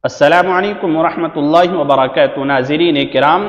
السلام علیکم ورحمۃ اللہ وبرکاتہ۔ ناظرین کرام،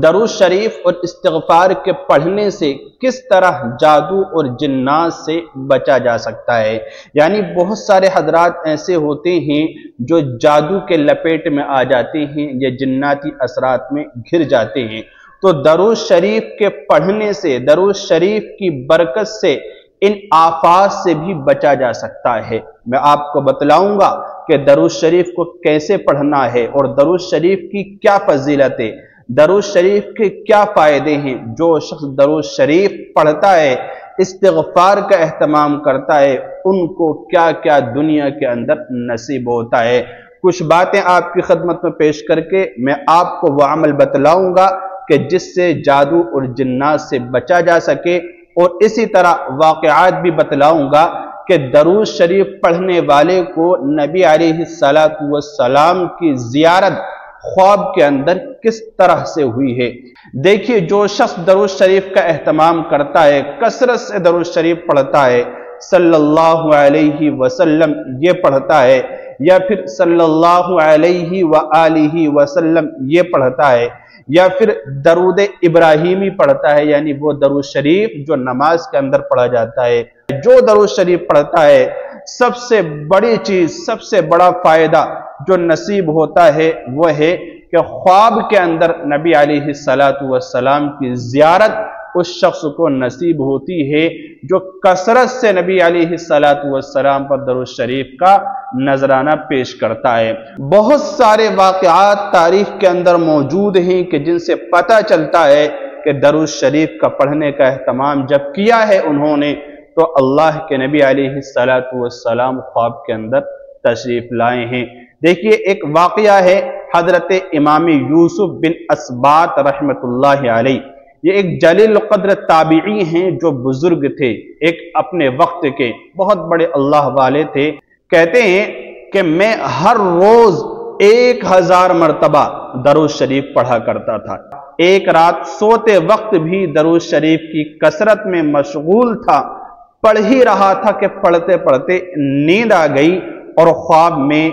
درود شریف اور استغفار کے پڑھنے سے کس طرح جادو اور جنات سے بچا جا سکتا ہے؟ یعنی بہت سارے حضرات ایسے ہوتے ہیں جو جادو کے لپیٹ میں آ جاتے ہیں یا جناتی اثرات میں گھر جاتے ہیں، تو درود شریف کے پڑھنے سے، درود شریف کی برکت سے ان آفات سے بھی بچا جا سکتا ہے۔ میں آپ کو بتلاؤں گا کہ درود شریف کو کیسے پڑھنا ہے اور درود شریف کی کیا فضیلت ہے، درود شریف کے کیا فائدے ہیں۔ جو شخص درود شریف پڑھتا ہے، استغفار کا اہتمام کرتا ہے، ان کو کیا کیا دنیا کے اندر نصیب ہوتا ہے۔ کچھ باتیں آپ کی خدمت میں پیش کر کے میں آپ کو وہ عمل بتلاؤں گا کہ جس سے جادو اور جنات سے بچا جا سکے، اور اسی طرح واقعات بھی بتلاؤں گا کہ درود شریف پڑھنے والے کو نبی علیہ السلام کی زیارت خواب کے اندر کس طرح سے ہوئی ہے۔ دیکھیے، جو شخص درود شریف کا اہتمام کرتا ہے، کثرت سے درود شریف پڑھتا ہے، صلی اللہ علیہ وسلم یہ پڑھتا ہے، یا پھر صلی اللہ علیہ وآلہ وسلم یہ پڑھتا ہے، یا پھر درود ابراہیمی پڑھتا ہے، یعنی وہ درود شریف جو نماز کے اندر پڑھا جاتا ہے، جو درود شریف پڑھتا ہے، سب سے بڑی چیز، سب سے بڑا فائدہ جو نصیب ہوتا ہے وہ ہے کہ خواب کے اندر نبی علیہ السلام کی زیارت اس شخص کو نصیب ہوتی ہے جو کثرت سے نبی علیہ السلام پر درود شریف کا نذرانہ پیش کرتا ہے۔ بہت سارے واقعات تاریخ کے اندر موجود ہیں کہ جن سے پتہ چلتا ہے کہ درود شریف کا پڑھنے کا اہتمام جب کیا ہے انہوں نے، تو اللہ کے نبی علیہ السلام خواب کے اندر تشریف لائے ہیں۔ دیکھیے، ایک واقعہ ہے حضرت امام یوسف بن اسبات رحمت اللہ علیہ۔ یہ ایک جلیل قدر تابعی ہیں جو بزرگ تھے، ایک اپنے وقت کے بہت بڑے اللہ والے تھے۔ کہتے ہیں کہ میں ہر روز 1000 مرتبہ درود شریف پڑھا کرتا تھا۔ ایک رات سوتے وقت بھی درود شریف کی کثرت میں مشغول تھا، پڑھ ہی رہا تھا کہ پڑھتے پڑھتے نیند آ گئی اور خواب میں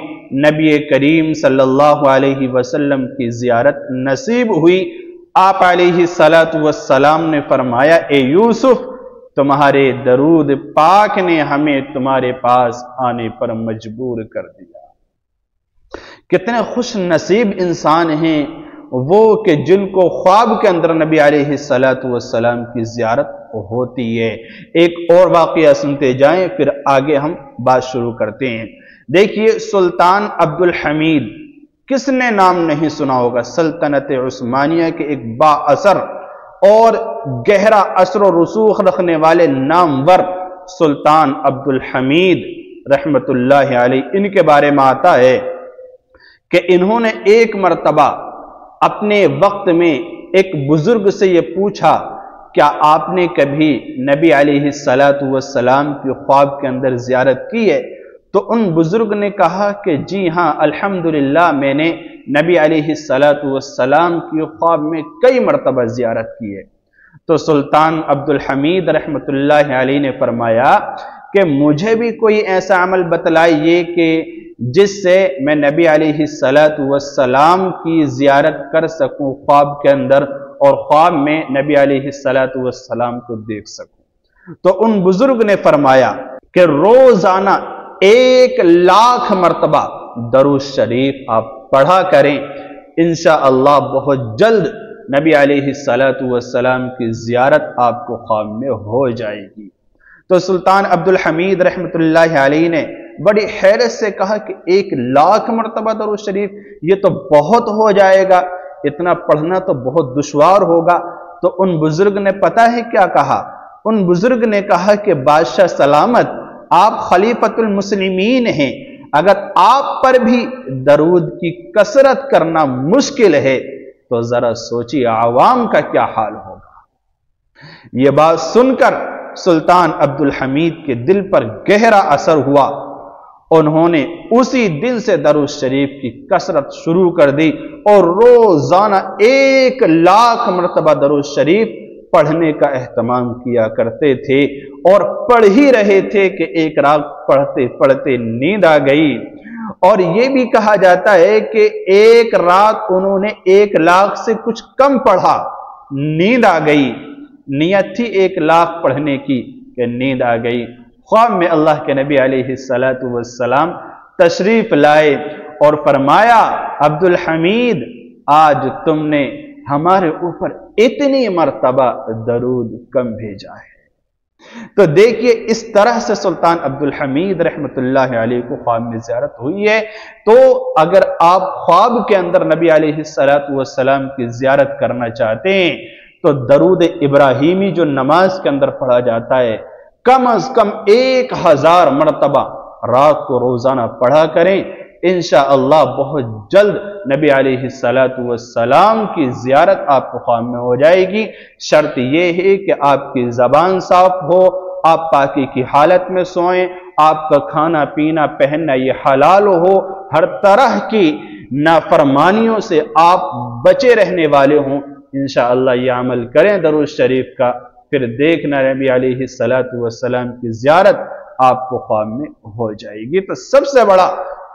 نبی کریم صلی اللہ علیہ وسلم کی زیارت نصیب ہوئی۔ آپ علیہ السلام نے فرمایا، اے یوسف، تمہارے درود پاک نے ہمیں تمہارے پاس آنے پر مجبور کر دیا۔ کتنے خوش نصیب انسان ہیں وہ کہ جن کو خواب کے اندر نبی علیہ السلام کی زیارت ہوتی ہے۔ ایک اور واقعہ سنتے جائیں، پھر آگے ہم بات شروع کرتے ہیں۔ دیکھیے، سلطان عبد الحمید، کس نے نام نہیں سنا ہوگا؟ سلطنت عثمانیہ کے ایک با اثر اور گہرا اثر و رسوخ رکھنے والے نامور سلطان عبد الحمید رحمت اللہ علیہ، ان کے بارے میں آتا ہے کہ انہوں نے ایک مرتبہ اپنے وقت میں ایک بزرگ سے یہ پوچھا، کیا آپ نے کبھی نبی علیہ السلام کی خواب کے اندر زیارت کی ہے؟ تو ان بزرگ نے کہا کہ جی ہاں، الحمدللہ، میں نے نبی علیہ السلام کی خواب میں کئی مرتبہ زیارت کی ہے۔ تو سلطان عبد الحمید رحمت اللہ علیہ نے فرمایا کہ مجھے بھی کوئی ایسا عمل بتلائیے کہ جس سے میں نبی علیہ السلام کی زیارت کر سکوں خواب کے اندر، اور خواب میں نبی علیہ السلام کو دیکھ سکوں۔ تو ان بزرگ نے فرمایا کہ روزانہ 1,00,000 مرتبہ درود شریف آپ پڑھا کریں، انشاءاللہ بہت جلد نبی علیہ السلام کی زیارت آپ کو خواب میں ہو جائے گی۔ تو سلطان عبد الحمید رحمت اللہ علیہ نے بڑی حیرت سے کہا کہ 1,00,000 مرتبہ درود شریف، یہ تو بہت ہو جائے گا، اتنا پڑھنا تو بہت دشوار ہوگا۔ تو ان بزرگ نے پتہ ہے کیا کہا؟ ان بزرگ نے کہا کہ بادشاہ سلامت، آپ خلیفۃ المسلمین ہیں، اگر آپ پر بھی درود کی کثرت کرنا مشکل ہے تو ذرا سوچیے عوام کا کیا حال ہوگا۔ یہ بات سن کر سلطان عبد الحمید کے دل پر گہرا اثر ہوا۔ انہوں نے اسی دن سے درود شریف کی کثرت شروع کر دی اور روزانہ 1,00,000 مرتبہ درود شریف پڑھنے کا اہتمام کیا کرتے تھے، اور پڑھ ہی رہے تھے کہ ایک رات پڑھتے پڑھتے نیند آ گئی اور یہ بھی کہا جاتا ہے کہ ایک رات انہوں نے 1 لاکھ سے کچھ کم پڑھا، نیند آ گئی، نیت تھی 1 لاکھ پڑھنے کی کہ نیند آ گئی، خواب میں اللہ کے نبی علیہ السلام تشریف لائے اور فرمایا عبدالحمید آج تم نے ہمارے اوپر اتنی مرتبہ درود کم بھیجا ہے۔ تو دیکھیے اس طرح سے سلطان عبدالحمید رحمت اللہ علیہ کو خواب میں زیارت ہوئی ہے۔ تو اگر آپ خواب کے اندر نبی علیہ السلام کی زیارت کرنا چاہتے ہیں تو درود ابراہیمی جو نماز کے اندر پڑھا جاتا ہے کم از کم 1000 مرتبہ رات کو روزانہ پڑھا کریں، انشاءاللہ بہت جلد نبی علیہ السلام کی زیارت آپ کو خواب میں ہو جائے گی۔ شرط یہ ہے کہ آپ کی زبان صاف ہو، آپ پاکی کی حالت میں سوئیں، آپ کا کھانا پینا پہننا یہ حلال ہو، ہر طرح کی نافرمانیوں سے آپ بچے رہنے والے ہوں۔ انشاءاللہ یہ عمل کریں درود شریف کا، پھر دیکھنا نبی علیہ السلام کی زیارت آپ کو خواب میں ہو جائے گی۔ تو سب سے بڑا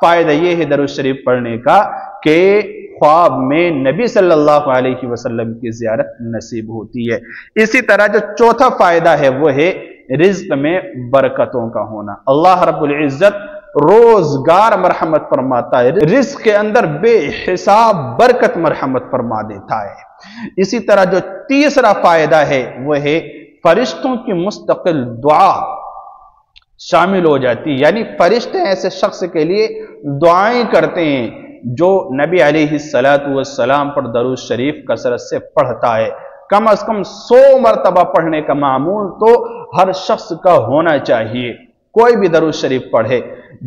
فائدہ یہ ہے درود شریف پڑھنے کا کہ خواب میں نبی صلی اللہ علیہ وسلم کی زیارت نصیب ہوتی ہے۔ اسی طرح جو چوتھا فائدہ ہے وہ ہے رزق میں برکتوں کا ہونا۔ اللہ رب العزت روزگار مرحمت فرماتا ہے، رزق کے اندر بے حساب برکت مرحمت فرما دیتا ہے۔ اسی طرح جو تیسرا فائدہ ہے وہ ہے فرشتوں کی مستقل دعا شامل ہو جاتی، یعنی فرشتے ایسے شخص کے لیے دعائیں کرتے ہیں جو نبی علیہ السلام پر درود شریف کثرت سے پڑھتا ہے۔ کم از کم 100 مرتبہ پڑھنے کا معمول تو ہر شخص کا ہونا چاہیے، کوئی بھی درود شریف پڑھے۔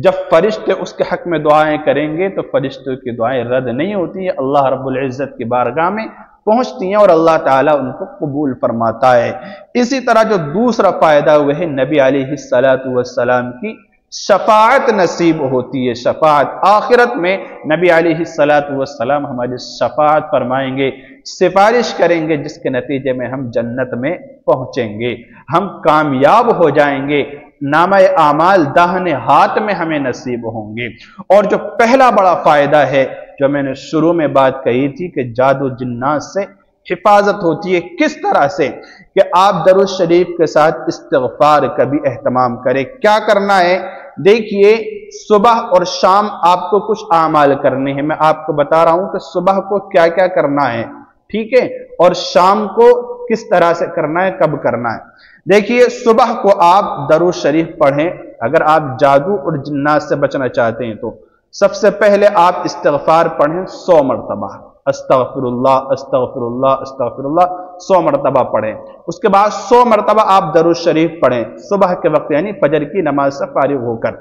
جب فرشتے اس کے حق میں دعائیں کریں گے تو فرشتوں کی دعائیں رد نہیں ہوتی ہیں، اللہ رب العزت کی بارگاہ میں پہنچتی ہیں اور اللہ تعالیٰ ان کو قبول فرماتا ہے۔ اسی طرح جو دوسرا فائدہ وہ ہے نبی علیہ السلام کی شفاعت نصیب ہوتی ہے۔ شفاعت آخرت میں نبی علیہ السلام ہماری شفاعت فرمائیں گے، سفارش کریں گے، جس کے نتیجے میں ہم جنت میں پہنچیں گے، ہم کامیاب ہو جائیں گے، نامہ اعمال داہنے ہاتھ میں ہمیں نصیب ہوں گے۔ اور جو پہلا بڑا فائدہ ہے جو میں نے شروع میں بات کہی تھی کہ جادو جنات سے حفاظت ہوتی ہے، کس طرح سے کہ آپ درود شریف کے ساتھ استغفار کا بھی اہتمام کریں۔ کیا کرنا ہے دیکھیے، صبح اور شام آپ کو کچھ اعمال کرنے ہیں، میں آپ کو بتا رہا ہوں کہ صبح کو کیا کیا کرنا ہے، ٹھیک ہے، اور شام کو کس طرح سے کرنا ہے، کب کرنا ہے۔ دیکھیے صبح کو آپ درود شریف پڑھیں، اگر آپ جادو اور جنات سے بچنا چاہتے ہیں تو سب سے پہلے آپ استغفار پڑھیں 100 مرتبہ، استغفر اللہ استغفر اللہ استغفر اللہ 100 مرتبہ پڑھیں۔ اس کے بعد 100 مرتبہ آپ درود شریف پڑھیں صبح کے وقت، یعنی فجر کی نماز سے فارغ ہو کر۔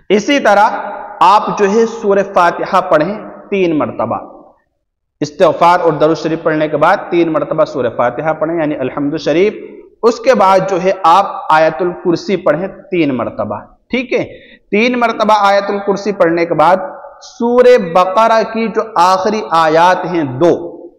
اسی طرح آپ جو ہے سورہ فاتحہ پڑھیں 3 مرتبہ، استغفار اور درود شریف پڑھنے کے بعد 3 مرتبہ سورہ فاتحہ پڑھیں یعنی الحمد شریف۔ اس کے بعد جو ہے آپ آیت الکرسی پڑھیں 3 مرتبہ، ٹھیک ہے۔ 3 مرتبہ آیت الکرسی پڑھنے کے بعد سورہ بقرہ کی جو آخری آیات ہیں 2،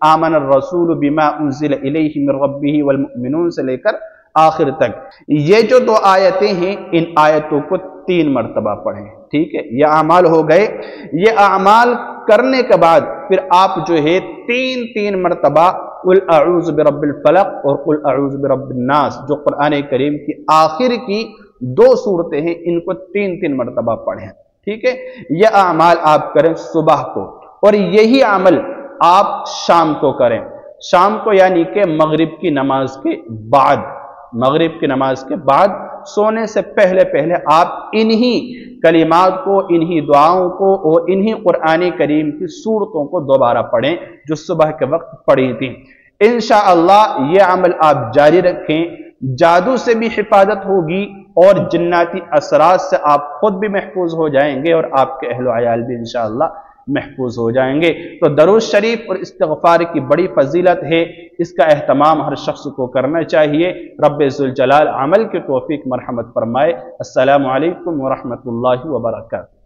آمن الرسول بما انزل الیہ من ربہ والمؤمنون سے لے کر آخر تک، یہ جو 2 آیتیں ہیں ان آیتوں کو 3 مرتبہ پڑھیں، ٹھیک ہے۔ یہ اعمال ہو گئے۔ یہ اعمال کرنے کے بعد پھر آپ جو ہے 3 مرتبہ قل اعوذ برب الفلق اور قل اعوذ برب الناس، جو قرآن کریم کی آخر کی 2 صورتیں ہیں، ان کو 3 مرتبہ پڑھیں، ٹھیک ہے۔ یہ اعمال آپ کریں صبح کو، اور یہی عمل آپ شام کو کریں، شام کو یعنی کہ مغرب کی نماز کے بعد، مغرب کی نماز کے بعد سونے سے پہلے آپ انہی کلمات کو، انہی دعاؤں کو اور انہی قرآن کریم کی صورتوں کو دوبارہ پڑھیں جو صبح کے وقت پڑھی تھیں۔ انشاءاللہ یہ عمل آپ جاری رکھیں، جادو سے بھی حفاظت ہوگی اور جناتی اثرات سے آپ خود بھی محفوظ ہو جائیں گے اور آپ کے اہل و عیال بھی انشاءاللہ محفوظ ہو جائیں گے۔ تو درود شریف اور استغفار کی بڑی فضیلت ہے، اس کا اہتمام ہر شخص کو کرنا چاہیے۔ رب ذوالجلال عمل کی توفیق مرحمت فرمائے۔ السلام علیکم ورحمۃ اللہ وبرکاتہ۔